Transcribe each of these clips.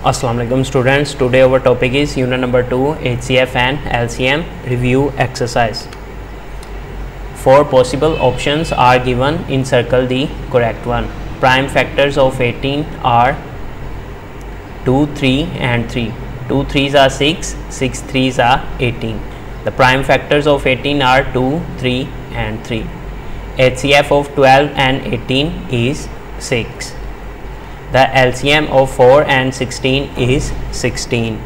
Assalamualaikum students, today our topic is unit number 2 HCF and LCM review exercise. 4 possible options are given, encircle the correct one. Prime factors of 18 are 2, 3 and 3. 2 3s are 6, 6 3s are 18. The prime factors of 18 are 2, 3 and 3. HCF of 12 and 18 is 6. The LCM of 4 and 16 is 16.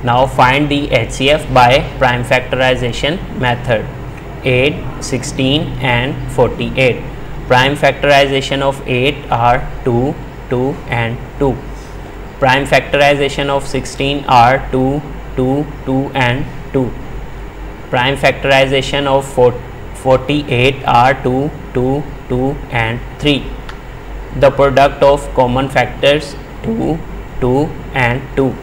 Now find the HCF by prime factorization method. 8, 16 and 48. Prime factorization of 8 are 2, 2 and 2. Prime factorization of 16 are 2, 2, 2 and 2. Prime factorization of 48 are 2, 2, 2 and 3. The product of common factors 2, 2 and 2.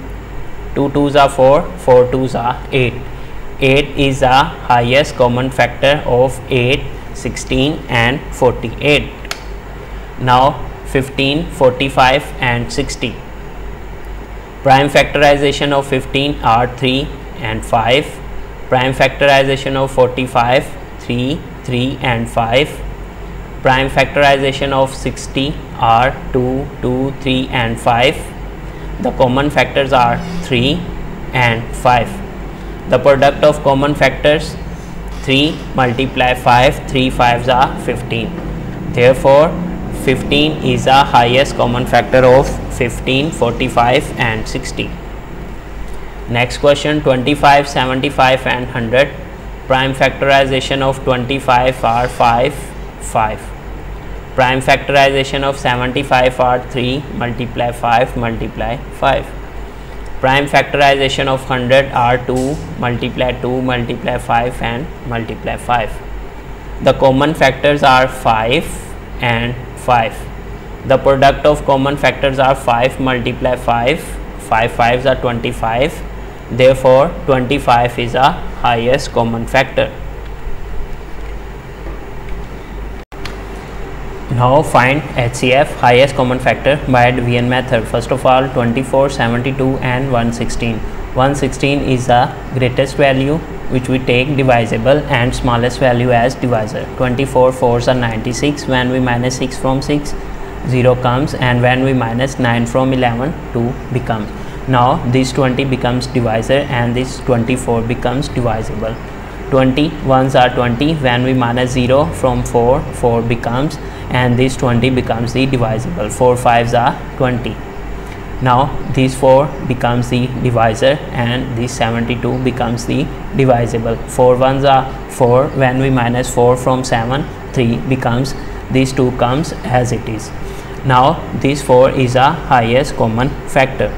2 2s are 4, 4 2s are 8. 8 is the highest common factor of 8, 16 and 48. Now 15, 45 and 60. Prime factorization of 15 are 3 and 5. Prime factorization of 45, 3, 3 and 5. Prime factorization of 60 are 2, 2, 3 and 5. The common factors are 3 and 5. The product of common factors 3 multiply 5, 3 5s are 15. Therefore, 15 is the highest common factor of 15, 45 and 60. Next question, 25, 75 and 100. Prime factorization of 25 are 5, 5. Prime factorization of 75 are 3 multiply 5 multiply 5. Prime factorization of 100 are 2 multiply 2 multiply 5 and multiply 5. The common factors are 5 and 5. The product of common factors are 5 multiply 5. 5 5s are 25. Therefore, 25 is the highest common factor. Now find HCF, highest common factor, by division method. First of all, 24, 72 and 116. 116 is the greatest value which we take divisible and smallest value as divisor. 24 4s are 96. When we minus 6 from 6, 0 comes, and when we minus 9 from 11, 2 becomes. Now this 20 becomes divisor and this 24 becomes divisible. 20 1s are 20. When we minus 0 from 4, 4 becomes, and this 20 becomes the divisible. 4 5s are 20. Now this 4 becomes the divisor and this 72 becomes the divisible. 4 1s are 4. When we minus 4 from 7, 3 becomes, this 2 comes as it is. Now this 4 is a highest common factor.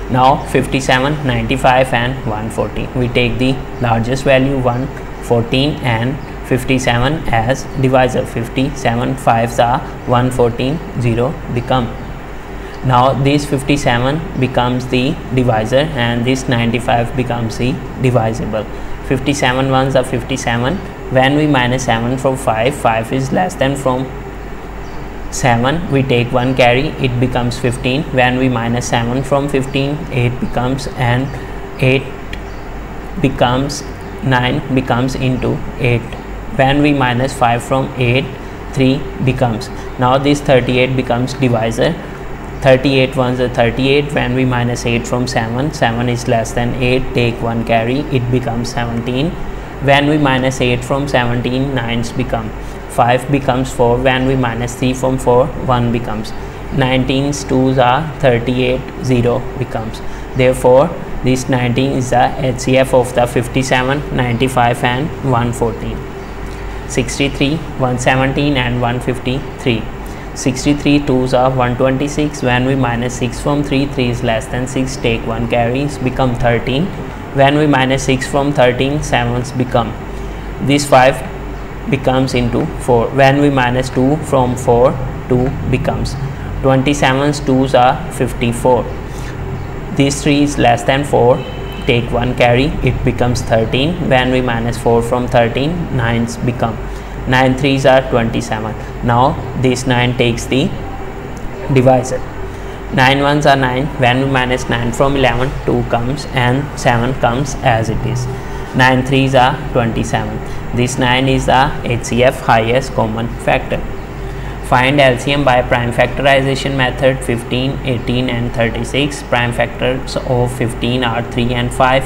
Now 57, 95 and 140. We take the largest value 114 and 57 as divisor. 57 5s are 114, 0 become. Now this 57 becomes the divisor and this 95 becomes the divisible. 57 1s are 57. When we minus 7 from 5, 5 is less than from 7, we take 1 carry, it becomes 15. When we minus 7 from 15, 8 becomes, and 8 becomes, 9 becomes into 8. When we minus 5 from 8, 3 becomes. Now this 38 becomes divisor. 38 1s are 38. When we minus 8 from 7, 7 is less than 8, take 1 carry, it becomes 17. When we minus 8 from 17, 9s become. 5 becomes 4. When we minus 3 from 4, 1 becomes. 19's 2s are 38, 0 becomes. Therefore, this 19 is the HCF of the 57, 95 and 114. 63, 117 and 153. 63 2s are 126. When we minus 6 from 3, 3 is less than 6, take 1 carries, become 13. When we minus 6 from 13, 7s become. This 5 becomes into 4. When we minus 2 from 4, 2 becomes. 27's 2s are 54. This 3 is less than 4, take 1 carry, it becomes 13. When we minus 4 from 13, 9s become. 9 3s are 27. Now this 9 takes the divisor. 9 ones are 9. When we minus 9 from 11, 2 comes and 7 comes as it is. 9 threes are 27. This 9 is the HCF highest common factor. Find LCM by prime factorization method. 15, 18 and 36. Prime factors of 15 are 3 and 5.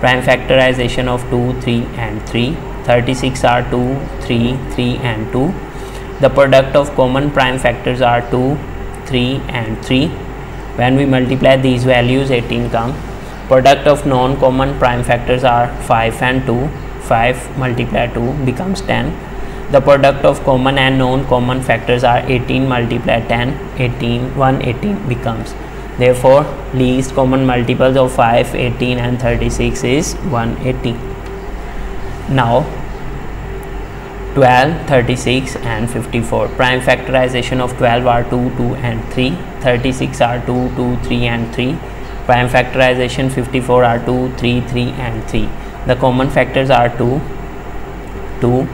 Prime factorization of 2, 3 and 3. 36 are 2, 3, 3 and 2. The product of common prime factors are 2, 3 and 3. When we multiply these values, 18 come. Product of non-common prime factors are 5 and 2. 5 multiplied 2 becomes 10. The product of common and non-common factors are 18 multiplied 10. 118 becomes. Therefore, least common multiples of 5, 18 and 36 is 180. Now 12, 36 and 54. Prime factorization of 12 are 2, 2 and 3. 36 are 2, 2, 3 and 3. Prime factorization 54 are 2, 3, 3 and 3. The common factors are 2, 2,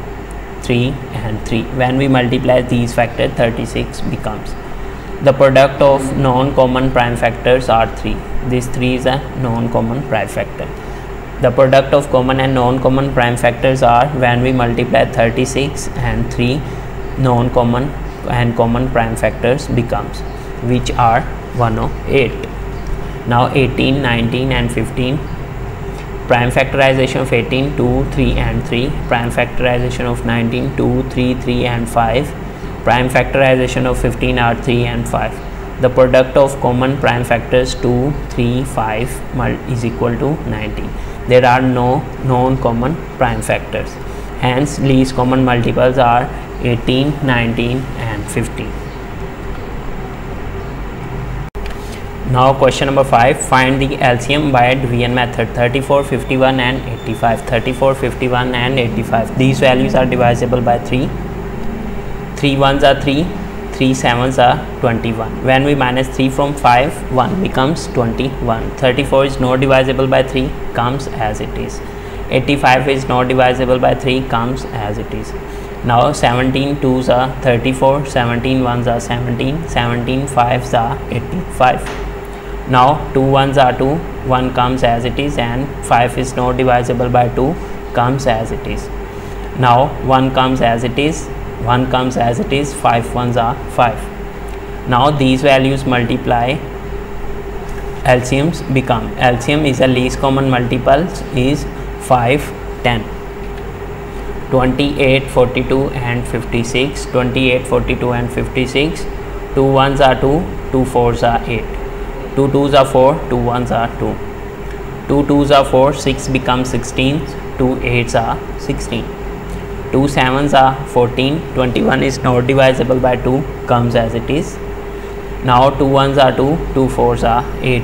3 and 3. When we multiply these factors, 36 becomes. The product of non-common prime factors are 3. This 3 is a non-common prime factor. The product of common and non-common prime factors are, when we multiply 36 and 3, non-common and common prime factors becomes, which are 108. Now 18, 19 and 15. Prime factorization of 18, 2, 3 and 3. Prime factorization of 19, 2, 3, 3 and 5. Prime factorization of 15 are 3 and 5. The product of common prime factors 2, 3, 5 is equal to 19. There are no non-common prime factors. Hence, least common multiples are 18, 19 and 15. Now question number 5. Find the LCM by Division method. 34, 51 and 85. 34, 51 and 85. These values are divisible by 3. 3 ones are 3. 3 sevens are 21. When we minus 3 from 5, 1 becomes 21. 34 is not divisible by 3, comes as it is. 85 is not divisible by 3, comes as it is. Now 17 2s are 34, 17 ones are 17, 17 5s are 85. Now 2 ones are 2, 1 comes as it is, and 5 is not divisible by 2, comes as it is. Now 1 comes as it is, 1 comes as it is, 5 ones are 5. Now these values multiply, LCMs become, LCM is a least common multiples is 5, 10. 28, 42 and 56. 28, 42 and 56. 2 ones are 2, 2 fours are 8. 2 twos are 4, 2 ones are 2. 2 twos are 4, 6 becomes 16. 2 eights are 16. 2 sevens are 14. 21 is not divisible by 2, comes as it is. Now 2 ones are 2, 2 fours are 8.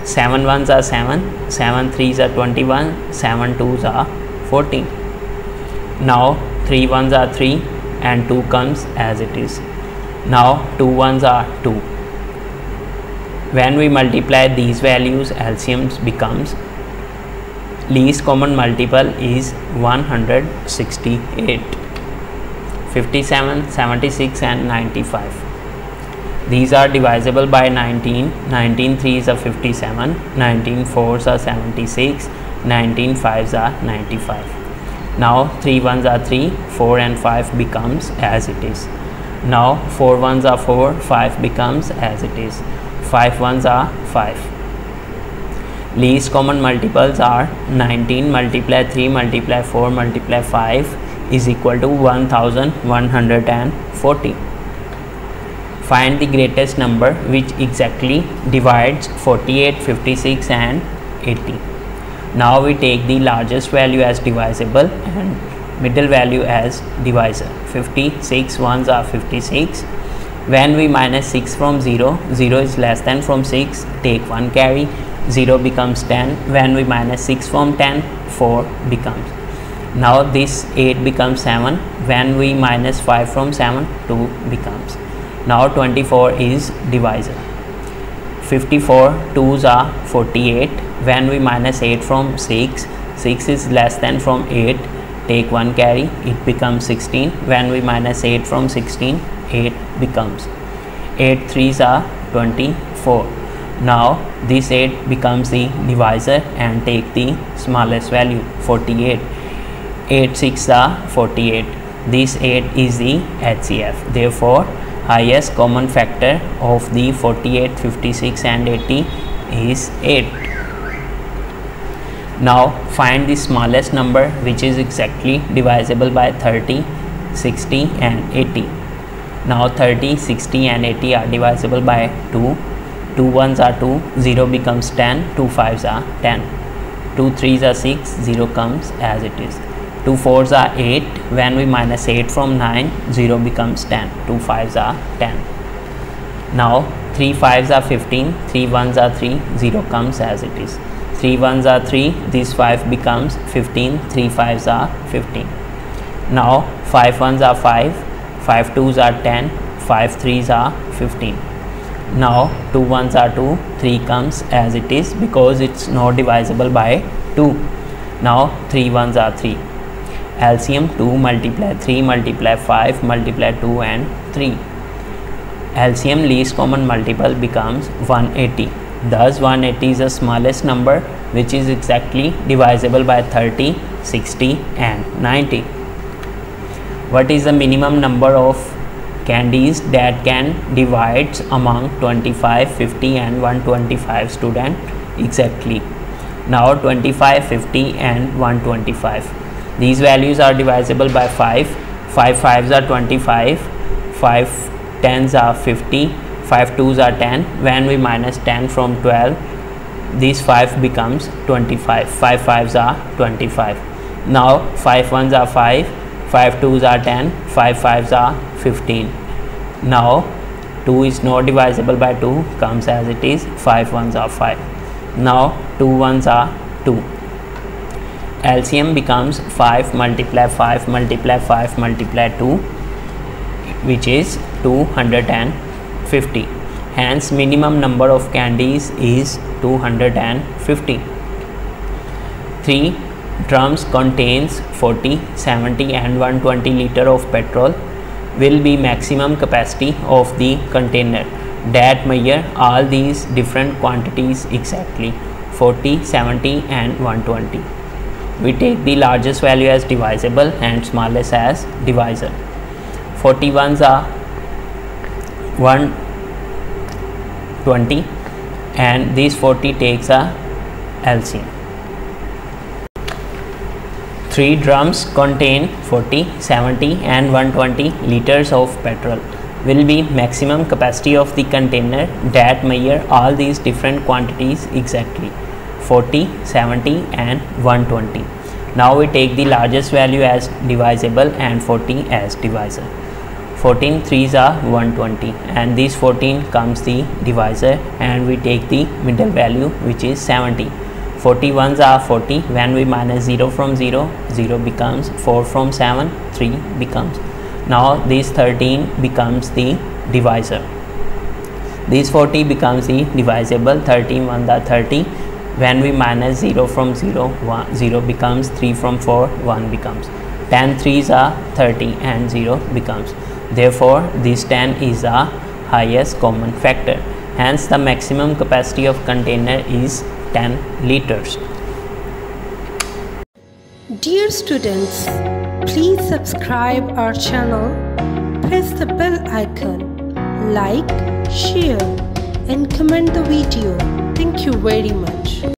7 ones are 7, 7 threes are 21, 7 twos are 14. Now 3 ones are 3 and 2 comes as it is. Now 2 ones are 2. When we multiply these values, LCMs becomes, least common multiple is 168, 57, 76 and 95. These are divisible by 19. 19 threes are 57, 19 fours are 76, 19 fives are 95. Now 3 ones are 3, 4 and 5 becomes as it is. Now 4 ones are 4, 5 becomes as it is. 5 ones are 5. Least common multiples are 19 multiply 3 multiply 4 multiply 5 is equal to 1140. Find the greatest number which exactly divides 48, 56 and 80. Now we take the largest value as divisible and middle value as divisor. 56 ones are 56. When we minus 6 from 0, 0 is less than from 6, take 1 carry, 0 becomes 10. When we minus 6 from 10, 4 becomes. Now this 8 becomes 7. When we minus 5 from 7, 2 becomes. Now 24 is divisor. 54 2s are 48. When we minus 8 from 6, 6 is less than from 8, take 1 carry, it becomes 16. When we minus 8 from 16, 8 becomes. 8 3s are 24. Now this 8 becomes the divisor and take the smallest value 48. 8 6 are 48. This 8 is the HCF. Therefore, highest common factor of the 48, 56 and 80 is 8. Now find the smallest number which is exactly divisible by 30, 60 and 80. Now 30, 60 and 80 are divisible by 2. 2 ones are 2, 0 becomes 10, 2 fives are 10. 2 threes are 6, 0 comes as it is. 2 fours are 8, when we minus 8 from 9, 0 becomes 10, 2 fives are 10. Now 3 fives are 15, 3 ones are 3, 0 comes as it is. 3 ones are 3, this 5 becomes 15, 3 fives are 15. Now 5 ones are 5, 5 twos are 10, 5 threes are 15. Now 2 ones are 2, 3 comes as it is because it's not divisible by 2. Now 3 ones are 3. LCM 2 multiply 3 multiply 5 multiply 2 and 3. LCM least common multiple becomes 180. Thus 180 is the smallest number which is exactly divisible by 30, 60 and 90. What is the minimum number of candies that can divide among 25, 50 and 125 students exactly? Now 25, 50 and 125. These values are divisible by 5. 5 fives are 25, 5 tens are 50, 5 twos are 10. When we minus 10 from 12, this 5 becomes 25. 5 fives are 25. Now 5 ones are 5, 5 twos are 10, 5 fives are 15. Now 2 is not divisible by 2, comes as it is. 5 ones are 5. Now 2 ones are 2. LCM becomes 5 multiply 5 multiply 5 multiply 2, which is 250. Hence minimum number of candies is 250. 3 drums contains 40, 70 and 120 liter of petrol will be maximum capacity of the container that measure all these different quantities exactly 40, 70 and 120. We take the largest value as divisible and smallest as divisor. 41s are 120 and these 40 takes a LCM. 3 drums contain 40, 70 and 120 liters of petrol will be maximum capacity of the container that measure all these different quantities exactly 40, 70 and 120. Now we take the largest value as divisible and 40 as divisor. 14 threes are 120 and this 14 comes the divisor and we take the middle value which is 70. 41s are 40, when we minus 0 from 0, 0 becomes 4 from 7, 3 becomes. Now this 13 becomes the divisor. This 40 becomes the divisible. 13 1 are 30. When we minus 0 from 0, 0 becomes. 3 from 4, 1 becomes. 10 3s are 30 and 0 becomes. Therefore, this 10 is the highest common factor. Hence, the maximum capacity of container is 10 liters. Dear students, please subscribe our channel, press the bell icon, like, share and comment the video. Thank you very much.